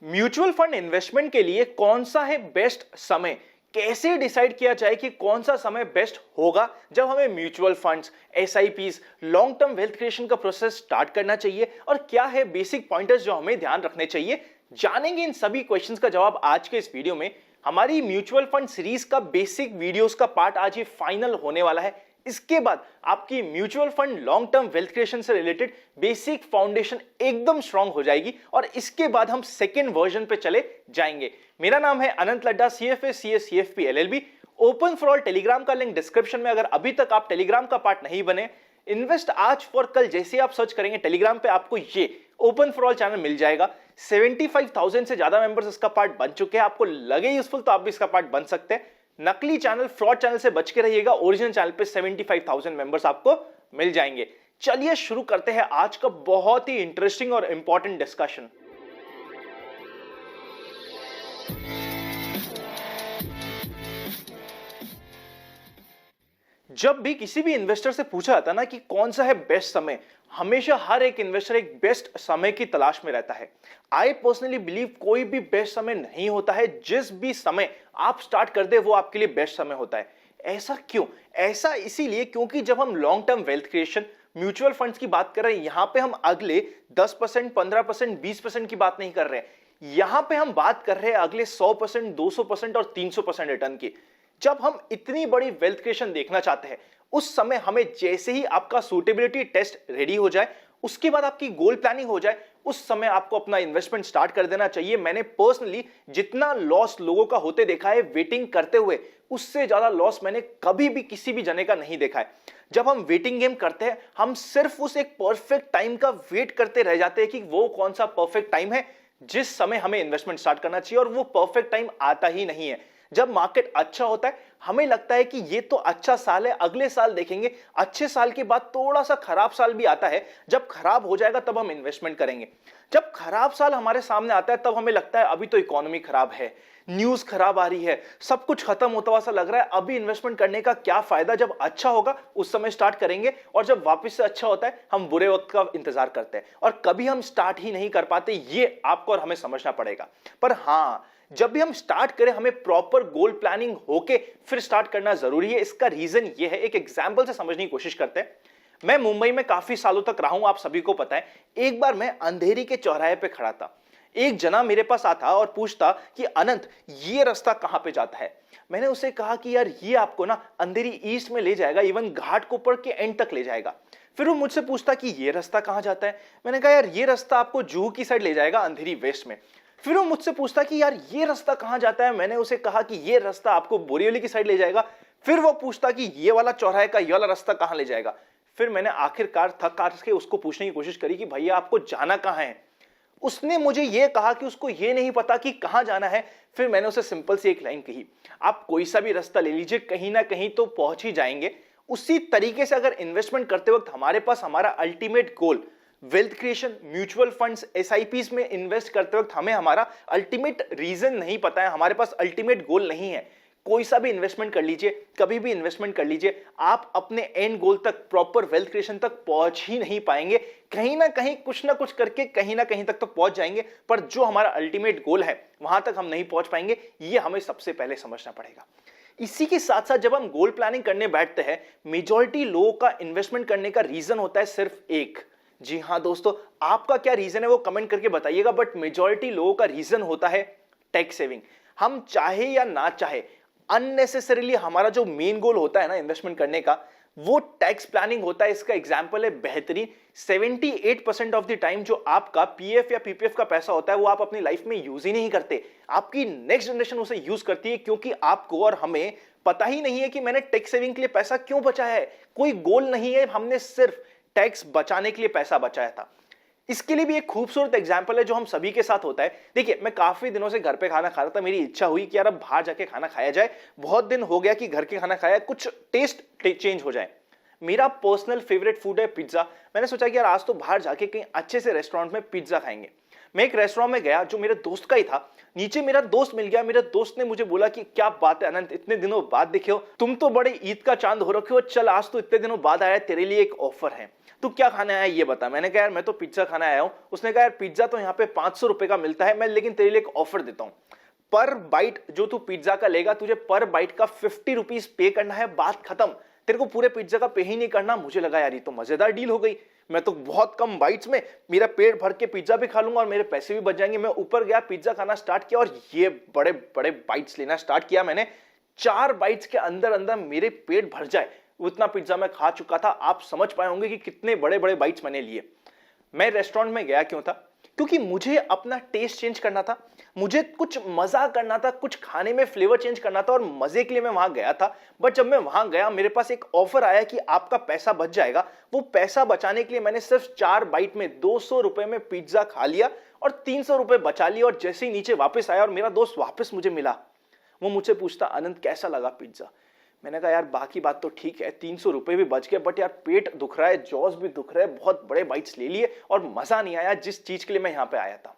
Mutual fund investment के लिए कौन सा है बेस्ट समय? कैसे डिसाइड किया जाए कि कौन सा समय बेस्ट होगा जब हमें mutual funds, SIPs, long term wealth creation का प्रोसेस स्टार्ट करना चाहिए और क्या है बेसिक पॉइंटर्स जो हमें ध्यान रखने चाहिए? जानेंगे इन सभी क्वेश्चंस का जवाब आज के इस वीडियो में। हमारी म्यूचुअल फंड सीरीज का बेसिक वीडियोस का पार्ट आज ये फाइनल होने वाला है। इसके बाद आपकी mutual fund long term wealth creation से रिलेटेड बेसिक फाउंडेशन एकदम स्ट्रांग हो जाएगी और इसके बाद हम सेकेंड वर्जन पे चले जाएंगे। मेरा नाम है Anant Ladda, CFA CS CFP LLB, open for all. Telegram का लिंक डिस्क्रिप्शन में। अगर अभी तक आप टेलीग्राम का पार्ट नहीं बने, इन्वेस्ट आज फॉर कल जैसे आप सर्च करेंगे टेलीग्राम पे आपको ये ओपन फॉर ऑल चैनल मिल जाएगा। 75,000 से ज्यादा मेंबर्स इसका पार्ट बन चुके हैं। आपको लगे यूजफुल तो आप भी इसका पार्ट बन सकते हैं। नकली चैनल, फ्रॉड चैनल से बच के रहिएगा। ओरिजिनल चैनल पे 75,000 मेंबर्स आपको मिल जाएंगे। चलिए शुरू करते हैं आज का बहुत ही इंटरेस्टिंग और इंपॉर्टेंट डिस्कशन। जब भी किसी भी इन्वेस्टर से पूछा जाता ना कि कौन सा है बेस्ट समय, हमेशा हर एक इन्वेस्टर एक बेस्ट समय की तलाश में रहता है। आई पर्सनली बिलीव कोई भी बेस्ट समय नहीं होता है। जिस भी समय आप स्टार्ट कर दे वो आपके लिए बेस्ट समय होता है। ऐसा क्यों? ऐसा इसीलिए क्योंकि जब हम long term wealth creation, mutual funds की बात कर रहे हैं, यहां पे हम अगले 10%, 15%, 20% की बात नहीं कर रहे हैं। यहां पे हम बात कर रहे हैं अगले 100%, 200% और 300% रिटर्न की। जब हम इतनी बड़ी वेल्थ क्रिएशन देखना चाहते हैं, उस समय हमें जैसे ही आपका सूटेबिलिटी टेस्ट रेडी हो जाए, उसके बाद आपकी गोल प्लानिंग हो जाए, उस समय आपको अपना इन्वेस्टमेंट स्टार्ट कर देना चाहिए। मैंने पर्सनली जितना लॉस लोगों का होते देखा है वेटिंग करते हुए, उससे ज्यादा लॉस मैंने कभी भी किसी भी जने का नहीं देखा है। जब हम वेटिंग गेम करते हैं, हम सिर्फ उस एक परफेक्ट टाइम का वेट करते रह जाते हैं कि वो कौन सा परफेक्ट टाइम है जिस समय हमें इन्वेस्टमेंट स्टार्ट करना चाहिए, और वो परफेक्ट टाइम आता ही नहीं है। जब मार्केट अच्छा होता है, हमें लगता है कि ये तो अच्छा साल है, अगले साल देखेंगे। अच्छे साल के बाद थोड़ा सा खराब साल भी आता है। जब खराब हो जाएगा तब हम इन्वेस्टमेंट करेंगे। जब खराब साल हमारे सामने आता है तब हमें लगता है अभी तो इकोनॉमी खराब है, न्यूज खराब आ रही है, सब कुछ खत्म होता हुआ सा लग रहा है, अभी इन्वेस्टमेंट करने का क्या फायदा। जब अच्छा होगा उस समय स्टार्ट करेंगे, और जब वापस से अच्छा होता है हम बुरे वक्त का इंतजार करते हैं और कभी हम स्टार्ट ही नहीं कर पाते। ये आपको और हमें समझना पड़ेगा। पर हाँ, जब भी हम स्टार्ट करें हमें प्रॉपर गोल प्लानिंग होके फिर स्टार्ट करना जरूरी है। इसका रीजन ये है, एक एग्जांपल से समझने की कोशिश करते हैं। मैं मुंबई में काफी सालों तक रहा हूं, आप सभी को पता है। एक बार मैं अंधेरी के चौराहे पे खड़ा था। एक जना मेरे पास आता और पूछता कि अनंत, ये रास्ता कहां पे जाता है? मैंने उसे कहा कि यार ये आपको ना अंधेरी ईस्ट में ले जाएगा, इवन घाट कोपर के एंड तक ले जाएगा। फिर वो मुझसे पूछता कि ये रास्ता कहां जाता है? मैंने कहा यार ये रास्ता आपको जुहू की साइड ले जाएगा, अंधेरी वेस्ट में। फिर वो मुझसे पूछता कि यार ये रास्ता कहां जाता है? मैंने उसे कहा कि ये रास्ता आपको बोरीवली की साइड ले जाएगा। फिर वो पूछता कि ये वाला चौराहे का ये वाला रास्ता कहां ले जाएगा? फिर मैंने आखिरकार थक हार के उसको पूछने की कोशिश करी कि भैया आपको जाना कहां है? उसने मुझे यह कहा कि उसको यह नहीं पता कि कहां जाना है। फिर मैंने उसे सिंपल सी एक लाइन कही, आप कोई सा भी रास्ता ले लीजिए, कहीं ना कहीं तो पहुंच ही जाएंगे। उसी तरीके से अगर इन्वेस्टमेंट करते वक्त हमारे पास हमारा ultimate goal, wealth creation, mutual funds, SIPs में इन्वेस्ट करते वक्त हमें हमारा अल्टीमेट रीजन नहीं पता है, हमारे पास अल्टीमेट गोल नहीं है, कोई सा भी इन्वेस्टमेंट कर लीजिए, कभी भी इन्वेस्टमेंट कर लीजिए, आप अपने एंड गोल तक, प्रॉपर वेल्थ क्रिएशन तक पहुंच ही नहीं पाएंगे। कहीं ना कहीं कुछ ना कुछ करके कहीं ना कहीं तक तो पहुंच जाएंगे, पर जो हमारा अल्टीमेट गोल है वहां तक हम नहीं पहुंच पाएंगे। ये हमें सबसे पहले समझना पड़ेगा। इसी के साथ साथ जब हम गोल प्लानिंग करने बैठते हैं, मेजॉरिटी लोगों का इन्वेस्टमेंट करने का रीजन होता है सिर्फ एक। जी हां दोस्तों, आपका क्या रीजन है वो कमेंट करके बताइएगा, बट मेजॉरिटी लोगों का रीजन होता है टैक्स सेविंग। हम चाहे या ना चाहे, अननेसेसरीली हमारा जो मेन गोल होता है ना इन्वेस्टमेंट करने का, वो टैक्स प्लानिंग होता है। इसका एग्जांपल है बेहतरीन। 78% ऑफ द टाइम जो आपका पीएफ या पीपीएफ का पैसा होता है वो आप अपनी लाइफ में यूज ही नहीं करते। आपकी नेक्स्ट जनरेशन उसे यूज करती है, क्योंकि आपको और हमें पता ही नहीं है कि मैंने टैक्स सेविंग के लिए पैसा क्यों बचाया है। कोई गोल नहीं है, हमने सिर्फ टैक्स बचाने के लिए पैसा बचाया था। इसके लिए भी एक खूबसूरत एग्जांपल है जो हम सभी के साथ होता है। देखिए, मैं काफी दिनों से घर पे खाना खा रहा था, मेरी इच्छा हुई कि यार अब बाहर जाके खाना खाया जाए। बहुत दिन हो गया कि घर के खाना खाया, कुछ टेस्ट चेंज हो जाए। मेरा पर्सनल फेवरेट फूड है पिज्जा। मैंने सोचा कि यार आज तो बाहर जाके कहीं अच्छे से रेस्टोरेंट में पिज्जा खाएंगे। मैं एक रेस्टोरेंट में गया जो मेरे दोस्त का ही था। नीचे मेरा दोस्त मिल गया। मेरे दोस्त ने मुझे बोला कि क्या बात है अनंत, इतने दिनों बाद दिखे हो, तुम तो बड़े ईद का चांद हो रखे हो, चल आज तो इतने दिनों बाद आया, तेरे लिए एक ऑफर है, तू क्या खाने आया ये बता। मैंने कहा यार मैं तो पिज्जा खाना आया हूं। उसने कहा यार पिज्जा तो यहाँ पे 500 रुपए का मिलता है, मैं लेकिन तेरे लिए एक ऑफर देता हूं। पर बाइट जो तू पिज्जा का लेगा तुझे पर बाइट का 50 रुपीज पे करना है, बात खत्म, तेरे को पूरे पिज्जा का पे ही नहीं करना। मुझे लगा यार ये तो मजेदार डील हो गई, मैं तो बहुत कम बाइट्स में मेरा पेट भर के पिज्जा भी खा लूंगा और मेरे पैसे भी बच जाएंगे। मैं ऊपर गया, पिज्जा खाना स्टार्ट किया और ये बड़े बड़े बाइट्स लेना स्टार्ट किया मैंने। 4 बाइट्स के अंदर अंदर मेरे पेट भर जाए उतना पिज्जा मैं खा चुका था। आप समझ पाए होंगे कि कितने बड़े बड़े बाइट्स मैंने लिए। मैं रेस्टोरेंट में गया क्यों था? क्योंकि मुझे अपना टेस्ट चेंज करना था, मुझे कुछ मजा करना था, कुछ खाने में फ्लेवर चेंज करना था और मजे के लिए मैं वहां गया था। बट जब मैं वहां गया मेरे पास एक ऑफर आया कि आपका पैसा बच जाएगा। वो पैसा बचाने के लिए मैंने सिर्फ 4 बाइट में 200 रुपए में पिज्जा खा लिया और 300 रुपए बचा लिया। और जैसे ही नीचे वापस आया और मेरा दोस्त वापस मुझे मिला, वो मुझसे पूछता अनंत कैसा लगा पिज्जा। मैंने कहा यार बाकी बात तो ठीक है, 300 रुपए भी बच गए, बट यार पेट दुख रहा है, जॉस भी दुख रहा है, बहुत बड़े बाइट्स ले लिए और मजा नहीं आया जिस चीज के लिए मैं यहां पे आया था।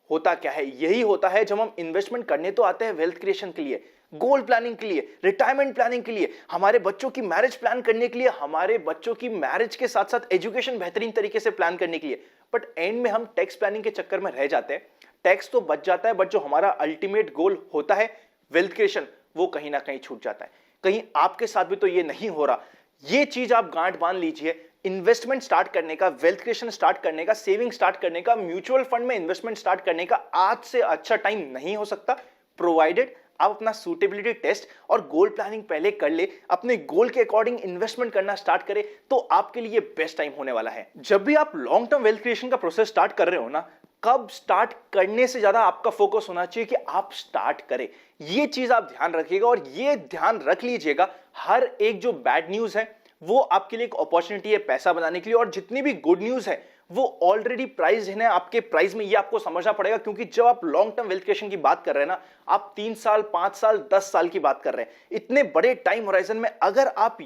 होता क्या है, यही होता है जब हम इन्वेस्टमेंट करने तो आते हैं वेल्थ क्रिएशन के लिए, गोल प्लानिंग के लिए, रिटायरमेंट प्लानिंग के लिए, हमारे बच्चों की मैरिज प्लान करने के लिए, हमारे बच्चों की मैरिज के साथ साथ एजुकेशन बेहतरीन तरीके से प्लान करने के लिए। बट एंड में हम टैक्स प्लानिंग के चक्कर में रह जाते हैं। टैक्स तो बच जाता है बट जो हमारा अल्टीमेट गोल होता है वेल्थ क्रिएशन, वो कहीं ना कहीं छूट जाता है। कहीं आपके साथ भी तो ये नहीं हो रहा? ये चीज आप गांठ बांध लीजिए। इन्वेस्टमेंट स्टार्ट करने का, वेल्थ क्रिएशन स्टार्ट करने का, सेविंग स्टार्ट करने का, म्यूचुअल फंड में इन्वेस्टमेंट स्टार्ट करने का आज से अच्छा टाइम नहीं हो सकता, प्रोवाइडेड आप अपना सूटेबिलिटी टेस्ट और गोल प्लानिंग पहले कर ले, अपने गोल के अकॉर्डिंग इन्वेस्टमेंट करना स्टार्ट करें तो आपके लिए बेस्ट टाइम होने वाला है। जब भी आप लॉन्ग टर्म वेल्थ क्रिएशन का प्रोसेस स्टार्ट कर रहे हो ना, कब स्टार्ट करने से ज्यादा आपका फोकस होना चाहिए कि आप स्टार्ट करें। ये चीज आप ध्यान रखिएगा और ये ध्यान रख लीजिएगा, हर एक जो बैड न्यूज है वो आपके लिए एक अपॉर्चुनिटी है पैसा बनाने के लिए, और जितनी भी गुड न्यूज है वो ऑलरेडी प्राइस है आपके प्राइस में, ये आपको समझना पड़ेगा। क्योंकि जब आप लॉन्ग टर्म वेल्थ क्रिएशन की बात कर रहे हैं ना, आप 3 साल 5 साल 10 साल की बात कर रहे हैं। इतने बड़े टाइम होराइजन में अगर आप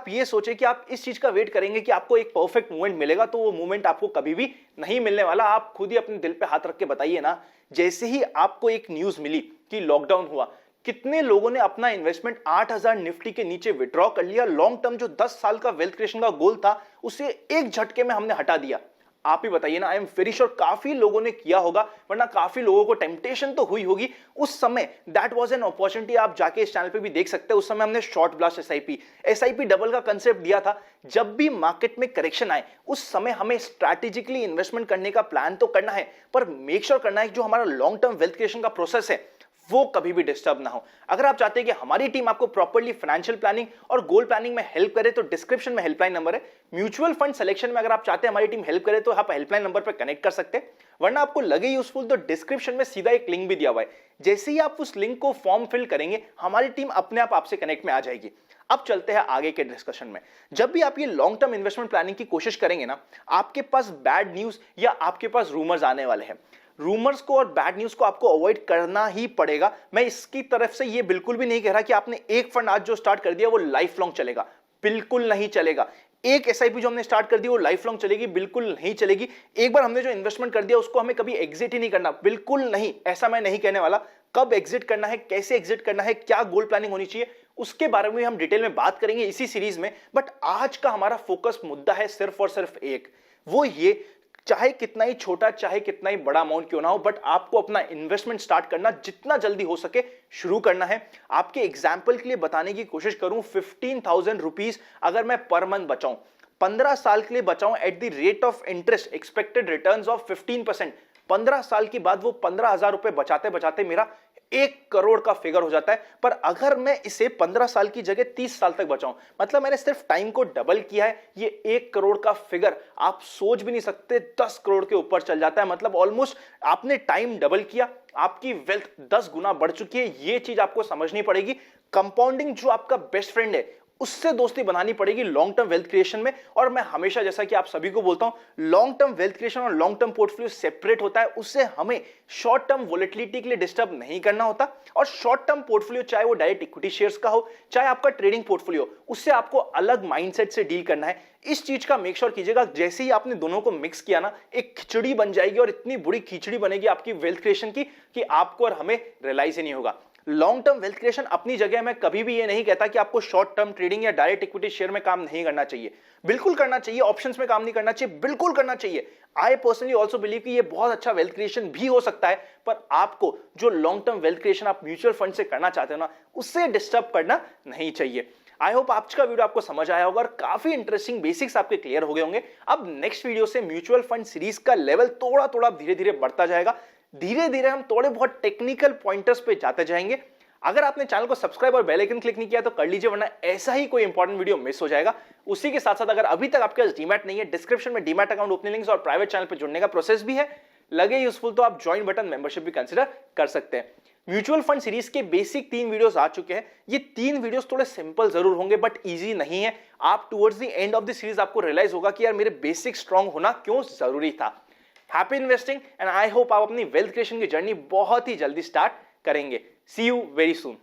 ये सोचे कि आप इस चीज का वेट करेंगे कि आपको एक परफेक्ट मूवमेंट मिलेगा, तो वो मूवमेंट आपको कभी भी नहीं मिलने वाला। आप खुद ही अपने दिल पे हाथ रख के बताइए ना, जैसे ही आपको एक न्यूज मिली कि लॉकडाउन हुआ, कितने लोगों ने अपना इन्वेस्टमेंट 8000 निफ्टी के नीचे विड्रॉ कर लिया। लॉन्ग टर्म जो 10 साल का वेल्थ क्रिएशन का गोल था उसे एक झटके में हमने हटा दिया। आप ही बताइए ना, आई एम वेरी श्योर काफी लोगों ने किया होगा, वरना काफी लोगों को टेम्पटेशन तो हुई होगी उस समय। That was an opportunity. आप जाके इस चैनल पे भी देख सकते हैं, उस समय हमने शॉर्ट ब्लास्ट एसआईपी डबल का कंसेप्ट दिया था। जब भी मार्केट में करेक्शन आए उस समय हमें स्ट्रैटेजिकली इन्वेस्टमेंट करने का प्लान तो करना है, पर मेक श्योर करना है कि जो हमारा लॉन्ग टर्म वेल्थ क्रिएशन का प्रोसेस है वो कभी भी डिस्टर्ब ना हो। अगर आप चाहते हैं कि हमारी टीम आपको प्रॉपर्ली फाइनेंशियल प्लानिंग और गोल प्लानिंग में हेल्प करे तो डिस्क्रिप्शन में हेल्पलाइन नंबर है। म्यूचुअल फंड सिलेक्शन में अगर आप चाहते हैं हमारी टीम हेल्प करे तो आप हेल्पलाइन नंबर पर कनेक्ट कर सकते हैं, वरना आपको लगे यूजफुल तो डिस्क्रिप्शन में सीधा एक लिंक भी दिया हुआ है। जैसे ही आप उस लिंक को फॉर्म फिल करेंगे हमारी टीम अपने आप आपसे कनेक्ट में आ जाएगी। अब चलते हैं आगे के डिस्कशन में। जब भी आप ये लॉन्ग टर्म इन्वेस्टमेंट प्लानिंग की कोशिश करेंगे ना, आपके पास बैड न्यूज या आपके पास रूमर्स आने वाले हैं। रूमर्स को और बैड न्यूज को आपको अवॉइड करना ही पड़ेगा। मैं इसकी तरफ से ये बिल्कुल भी नहीं कह रहा कि आपने एक फंड आज जो स्टार्ट कर दिया वो लाइफ लॉन्ग चलेगा, बिल्कुल नहीं चलेगा। एक एसआईपी जो हमने स्टार्ट कर दी वो लाइफ लॉन्ग चलेगी, बिल्कुल नहीं चलेगी। एक बार हमने जो इन्वेस्टमेंट कर दिया उसको हमें कभी एग्जिट ही नहीं करना, बिल्कुल नहीं, ऐसा मैं नहीं कहने वाला। कब एग्जिट करना है, कैसे एग्जिट करना है, क्या गोल प्लानिंग होनी चाहिए, उसके बारे में हम डिटेल में बात करेंगे इसी सीरीज में। बट आज का हमारा फोकस मुद्दा है सिर्फ और सिर्फ एक, वो ये, चाहे कितना ही छोटा चाहे कितना ही बड़ा अमाउंट क्यों ना हो, बट आपको अपना इन्वेस्टमेंट स्टार्ट करना जितना जल्दी हो सके शुरू करना है। आपके एग्जाम्पल के लिए बताने की कोशिश करूं, 15,000 रुपीज अगर मैं पर मंथ बचाऊं, 15 साल के लिए बचाऊं at the rate of interest expected returns of 15%, 15 साल के बाद वो 15,000 रुपए बचाते बचाते मेरा 1 करोड़ का फिगर हो जाता है। पर अगर मैं इसे 15 साल की जगह 30 साल तक बचाऊं, मतलब मैंने सिर्फ टाइम को डबल किया है, ये 1 करोड़ का फिगर आप सोच भी नहीं सकते 10 करोड़ के ऊपर चल जाता है। मतलब ऑलमोस्ट आपने टाइम डबल किया, आपकी वेल्थ 10 गुना बढ़ चुकी है। ये चीज आपको समझनी पड़ेगी। कंपाउंडिंग जो आपका बेस्ट फ्रेंड है उससे दोस्ती बनानी पड़ेगी लॉन्ग टर्म वेल्थ क्रिएशन में। और मैं हमेशा, जैसा कि आप सभी को बोलता हूं, लॉन्ग टर्म वेल्थ क्रिएशन और लॉन्ग टर्म पोर्टफोलियो सेपरेट होता है। उससे हमें शॉर्ट टर्म वोलेटिलिटी के लिए डिस्टर्ब नहीं करना होता। और शॉर्ट टर्म पोर्टफोलियो, चाहे वो डायरेक्ट इक्विटी शेयर्स का हो, चाहे आपका ट्रेडिंग पोर्टफोलियो, उससे आपको अलग माइंडसेट से डील करना है। इस चीज का मेक श्योर कीजिएगा। जैसे ही आपने दोनों को मिक्स किया ना, एक खिचड़ी बन जाएगी, और इतनी बुरी खिचड़ी बनेगी आपकी वेल्थ क्रिएशन की कि आपको और हमें रियलाइज ही नहीं होगा। लॉन्ग टर्म वेल्थ क्रिएशन अपनी जगह, मैं कभी भी ये नहीं कहता कि आपको शॉर्ट टर्म ट्रेडिंग या डायरेक्ट इक्विटी शेयर में काम नहीं करना चाहिए। बिल्कुल करना चाहिए। ऑप्शंस में काम नहीं करना चाहिए, बिल्कुल करना चाहिए। आई पर्सनली ऑल्सो बिलीव कि ये बहुत अच्छा वेल्थ क्रिएशन भी हो सकता है, पर आपको जो लॉन्ग टर्म वेल्थ क्रिएशन आप म्यूचुअल फंड से करना चाहते हो ना, उससे डिस्टर्ब करना नहीं चाहिए। आई होप आज का वीडियो आपको समझ आया होगा और काफी इंटरेस्टिंग बेसिक्स आपके क्लियर हो गए होंगे। अब नेक्स्ट वीडियो से म्यूचुअल फंड सीरीज का लेवल थोड़ा थोड़ा धीरे धीरे बढ़ता जाएगा। धीरे धीरे हम थोड़े बहुत टेक्निकल पॉइंटर्स पे जाते जाएंगे। अगर आपने चैनल को सब्सक्राइब और बेल आइकन क्लिक नहीं किया तो कर लीजिए, वरना ऐसा ही कोई इंपॉर्टेंट वीडियो मिस हो जाएगा। उसी के साथ साथ अगर अभी तक आपके पास डीमैट नहीं है, डिस्क्रिप्शन में डीमैट अकाउंट ओपनिंग लिंक्स और प्राइवेट चैनल पे जुड़ने का प्रोसेस भी है। लगे यूजफुल तो आप ज्वाइन बटन मेंबरशिप भी कंसिडर कर सकते हैं। म्यूचुअल फंड सीरीज के बेसिक 3 वीडियोस आ चुके हैं। ये 3 वीडियोस थोड़े सिंपल जरूर होंगे, बट इजी नहीं है। आप towards the end of the series आपको रियलाइज होगा कि यार मेरे बेसिक स्ट्रांग होना क्यों जरूरी था। Happy investing and I hope आप अपनी वेल्थ क्रिएशन की जर्नी बहुत ही जल्दी स्टार्ट करेंगे। सी यू वेरी सून।